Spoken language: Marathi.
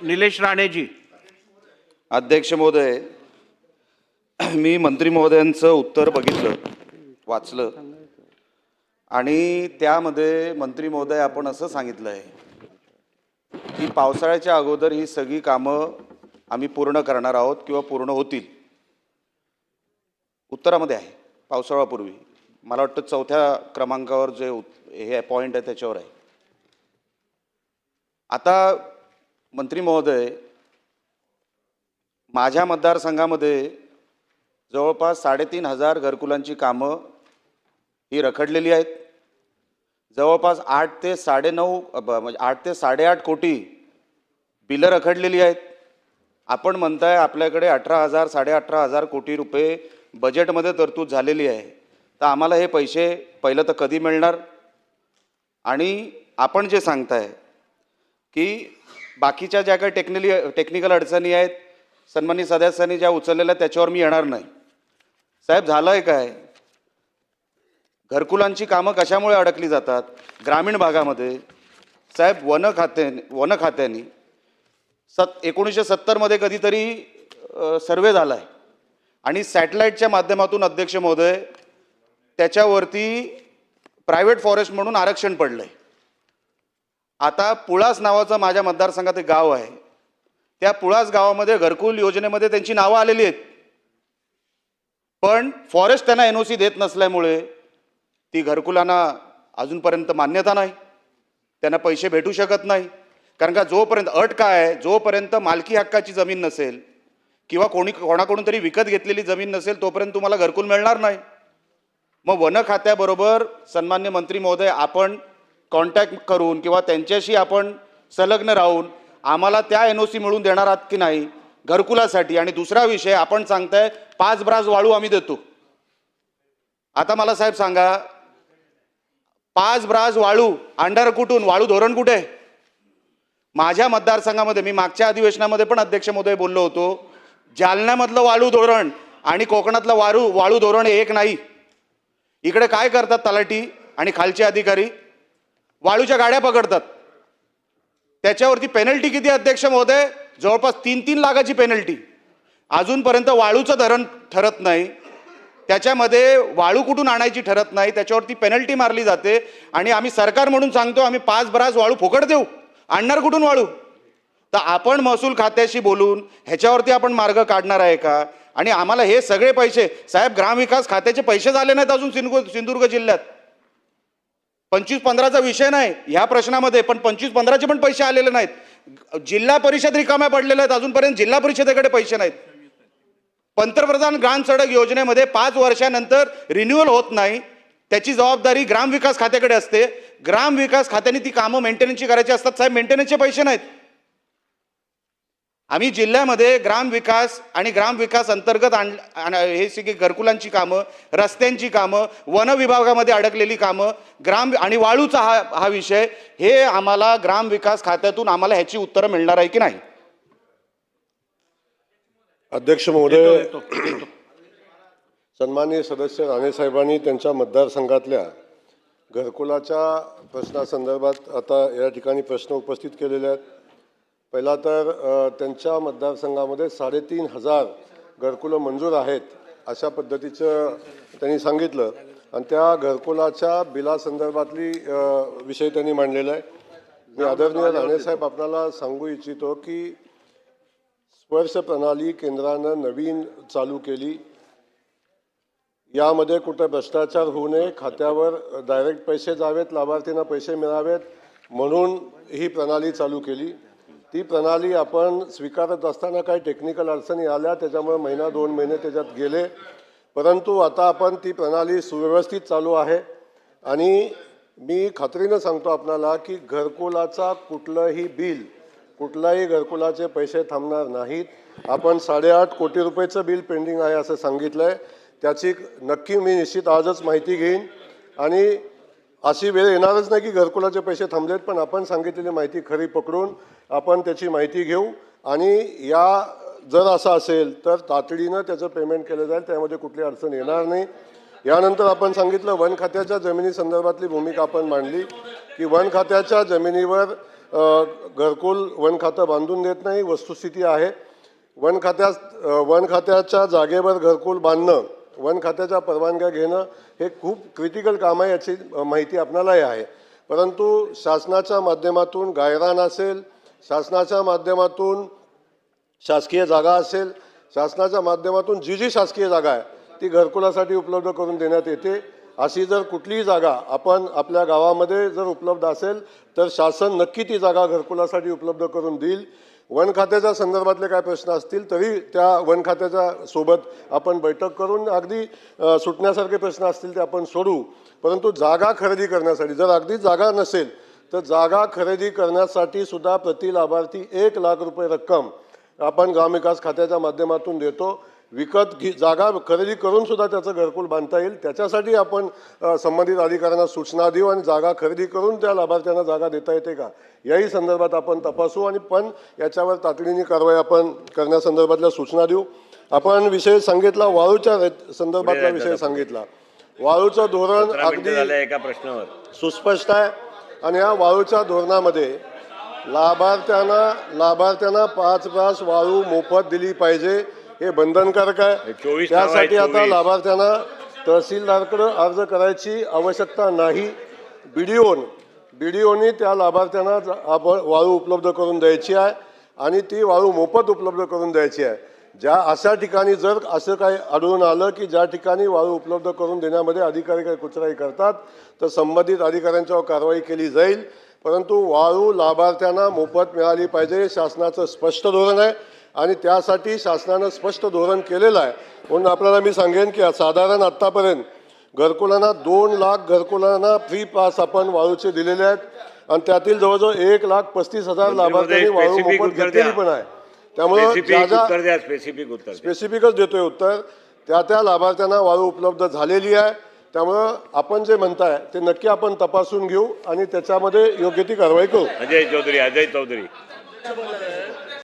निलेश राणे जी. अध्यक्ष महोदय, मी मंत्री महोदयांचं उत्तर बघितलं, वाचलं आणि त्यामध्ये मंत्री महोदय आपण असं सांगितलं आहे की पावसाळ्याच्या अगोदर ही सगळी कामं आम्ही पूर्ण करणार आहोत किंवा पूर्ण होतील. उत्तरामध्ये आहे पावसाळ्यापूर्वी. मला वाटतं 4थ्या क्रमांकावर जे हे पॉईंट आहे त्याच्यावर आहे. आता मंत्री महोदय, माझ्या मतदारसंघामध्ये जवळपास 3,500 घरकुलांची कामं ही रखडलेली आहेत. जवळपास 8 ते 8.5 कोटी बिलं रखडलेली आहेत. आपण म्हणताय आपल्याकडे 18,000 18,500 कोटी रुपये बजेटमध्ये तरतूद झालेली आहे. तर आम्हाला हे पैसे पहिलं तर कधी मिळणार? आणि आपण जे सांगताय की बाकीच्या ज्या काही टेक्निकल अडचणी आहेत सन्माननीय सदस्यांनी ज्या उचललेल्या त्याच्यावर मी येणार नाही. साहेब, झालं आहे काय? घरकुलांची कामं कशामुळे अडकली जातात ग्रामीण भागामध्ये? साहेब, वन खात्याने 1970 कधीतरी सर्वे झाला आहे आणि सॅटेलाईटच्या माध्यमातून अध्यक्ष महोदय त्याच्यावरती प्रायव्हेट फॉरेस्ट म्हणून आरक्षण पडलं आहे. आता पुळास नावाचं माझ्या मतदारसंघात एक गाव आहे. त्या पुळास गावामध्ये घरकुल योजनेमध्ये त्यांची नावं आलेली आहेत, पण फॉरेस्ट त्यांना NOC देत नसल्यामुळे ती घरकुलांना अजूनपर्यंत मान्यता नाही, त्यांना पैसे भेटू शकत नाही. कारण का जोपर्यंत अट काय आहे, जोपर्यंत मालकी हक्काची जमीन नसेल किंवा कोणाकडून तरी विकत घेतलेली जमीन नसेल तोपर्यंत तुम्हाला घरकुल मिळणार नाही. मग वन खात्याबरोबर सन्मान्य मंत्री महोदय आपण कॉन्टॅक्ट करून किंवा त्यांच्याशी आपण संलग्न राहून आम्हाला त्या NOC मिळवून देणार आहात की नाही घरकुलासाठी? आणि दुसरा विषय, आपण सांगताय 5 ब्रास वाळू आम्ही देतो. आता मला साहेब सांगा, 5 ब्रास वाळू अंडर कुठून? वाळू धोरण कुठे? माझ्या मतदारसंघामध्ये मी मागच्या अधिवेशनामध्ये पण अध्यक्ष महोदय बोललो होतो, जालन्यामधलं वाळू धोरण आणि कोकणातलं वाळू धोरण एक नाही. इकडे काय करतात तलाठी आणि खालचे अधिकारी? वाळूच्या गाड्या पकडतात. त्याच्यावरती पेनल्टी किती अध्यक्ष महोदय? जवळपास 3-3 लाखाची पेनल्टी. अजूनपर्यंत वाळूचं धरण ठरत नाही, त्याच्यामध्ये वाळू कुठून आणायची ठरत नाही, त्याच्यावरती पेनल्टी मारली जाते. आणि आम्ही सरकार म्हणून सांगतो आम्ही 5 ब्रास वाळू फुकट देऊ, आणणार कुठून वाळू? तर आपण महसूल खात्याशी बोलून ह्याच्यावरती आपण मार्ग काढणार आहे का? आणि आम्हाला हे सगळे पैसे, साहेब, ग्रामविकास खात्याचे पैसे झाले नाहीत अजून सिंधुदुर्ग जिल्ह्यात. 25-15चा विषय नाही ह्या प्रश्नामध्ये, पण 25-15चे पण पैसे आलेले नाहीत. जिल्हा परिषद रिकाम्या पडलेल्या आहेत, अजूनपर्यंत जिल्हा परिषदेकडे पैसे नाहीत. पंतप्रधान ग्राम सडक योजनेमध्ये 5 वर्षानंतर रिन्युअल होत नाही, त्याची जबाबदारी ग्रामविकास खात्याकडे असते. ग्रामविकास खात्याने ती कामं मेंटेनन्सची करायची असतात. साहेब, मेंटेनन्सचे पैसे नाहीत. आम्ही जिल्ह्यामध्ये ग्रामविकास आणि ग्रामविकास अंतर्गत हे सगळी घरकुलांची कामं, रस्त्यांची कामं, वन विभागामध्ये अडकलेली कामं, ग्राम आणि वाळूचा हा विषय, हे आम्हाला ग्रामविकास खात्यातून आम्हाला ह्याची उत्तरं मिळणार आहे की नाही? अध्यक्ष महोदय, सन्माननीय सदस्य राणे साहेबांनी त्यांच्या मतदारसंघातल्या घरकुलाच्या प्रश्नासंदर्भात आता या ठिकाणी प्रश्न उपस्थित केलेले आहेत. पहिला तर त्यांच्या मतदारसंघामध्ये 3,500 घरकुलं मंजूर आहेत अशा पद्धतीचं त्यांनी सांगितलं आणि त्या घरकुलाच्या बिलासंदर्भातली विषय त्यांनी मांडलेला आहे. मी आदरणीय राणेसाहेब आपल्याला सांगू इच्छितो की स्पर्श प्रणाली केंद्रानं नवीन चालू केली. यामध्ये कुठं भ्रष्टाचार होऊ नये, खात्यावर डायरेक्ट पैसे जावेत, लाभार्थींना पैसे मिळावेत म्हणून ही प्रणाली चालू केली. ती प्रणाली आपण स्वीकारत असताना काही टेक्निकल अडचणी आल्या, त्याच्यामुळे 1-2 महिने त्याच्यात गेले, परंतु आता आपण ती प्रणाली सुव्यवस्थित चालू आहे. आणि मी खात्रीनं सांगतो आपल्याला की घरकुलाचा कुठलंही बिल, कुठलाही घरकुलाचे पैसे थांबणार नाहीत. आपण 8.5 कोटी रुपयेचं बिल पेंडिंग आहे असं सांगितलं आहे. त्याची नक्की मी निश्चित आजच माहिती घेईन आणि अशी वेळ येणारच नाही की घरकुलाचे पैसे थांबलेत, पण आपण सांगितलेली माहिती खरी पकडून आपण त्याची माहिती घेऊ आणि जर असं असेल तर तातडीनं त्याचं पेमेंट केलं जाईल, त्यामध्ये कुठली अडचण येणार नाही. यानंतर आपण सांगितलं वन खात्याच्या जमिनी संदर्भातली भूमिका आपण मांडली की वन खात्याच्या जमिनीवर घरकुल वन खातं बांधून देत नाही. वस्तुस्थिती आहे वन खात्याच्या जागेवर घरकुल बांधणं, वन खात्याच्या परवानग्या घेणं हे खूप क्रिटिकल काम आहे, याची माहिती आपल्यालाही आहे. परंतु शासनाच्या माध्यमातून गायरान असेल, शासनाच्या माध्यमातून शासकीय जागा असेल, शासनाच्या माध्यमातून जी शासकीय जागा आहे ती घरकुलासाठी उपलब्ध करून देण्यात येते. अशी जर कुठलीही जागा आपण आपल्या गावामध्ये जर उपलब्ध असेल तर शासन नक्की ती जागा घरकुलासाठी उपलब्ध करून देईल. वन खात्याच्या संदर्भातले काय प्रश्न असतील तरी त्या वन खात्याच्या सोबत आपण बैठक करून अगदी सुटण्यासारखे प्रश्न असतील ते आपण सोडवू. परंतु जागा खरेदी करण्यासाठी जर अगदी जागा नसेल तर जागा खरेदी करण्यासाठी सुद्धा प्रति लाभार्थी 1 लाख रुपये रक्कम आपण ग्रामविकास खात्याच्या माध्यमातून देतो. जागा खरेदी करून सुद्धा त्याचं घरकुल बांधता येईल, त्याच्यासाठी आपण संबंधित अधिकाऱ्यांना सूचना देऊ आणि जागा खरेदी करून त्या लाभार्थ्यांना जागा देता येते का याही संदर्भात आपण तपासू आणि पण याच्यावर तातडीने कारवाई आपण करण्यासंदर्भातल्या सूचना देऊ. आपण विषय सांगितला वाळूच्या संदर्भातला विषय सांगितला. वाळूचं धोरण अगदी एका प्रश्नावर सुस्पष्ट आहे आणि या वाळूच्या धोरणामध्ये लाभार्थ्यांना 5 तास वाळू मोफत दिली पाहिजे हे बंधनकारक आहे. 24 त्यासाठी आता 24. लाभार्थ्यांना तहसीलदारकडे अर्ज करायची आवश्यकता नाही. बीडीओनी त्या लाभार्थ्यांना वाळू उपलब्ध करून द्यायची आहे आणि ती वाळू मोफत उपलब्ध करून द्यायची आहे. अशा ठिकाणी जर असं काही आढळून आलं की ज्या ठिकाणी वाळू उपलब्ध करून देण्यामध्ये अधिकारी काही कुचराई करतात तर संबंधित अधिकाऱ्यांच्यावर कारवाई केली जाईल. परंतु वाळू लाभार्थ्यांना मोफत मिळाली पाहिजे, शासनाचं स्पष्ट धोरण आहे आणि त्यासाठी शासनानं स्पष्ट धोरण केलेलं आहे. म्हणून आपल्याला मी सांगेन की साधारण आत्तापर्यंत घरकुलांना 2 लाख घरकुलांना फ्री पास आपण वाळूचे दिलेले आहेत आणि त्यातील जवळजवळ 1,35,000 लाभार्थ्यांनी वाळू मोफत घेतलेली पण आहे. त्यामुळे स्पेसिफिकच देतोय उत्तर, त्या लाभार्थ्यांना वाळू उपलब्ध झालेली आहे. त्यामुळं आपण जे म्हणताय ते नक्की आपण तपासून घेऊ आणि त्याच्यामध्ये योग्य ती कारवाई करू. अजय चौधरी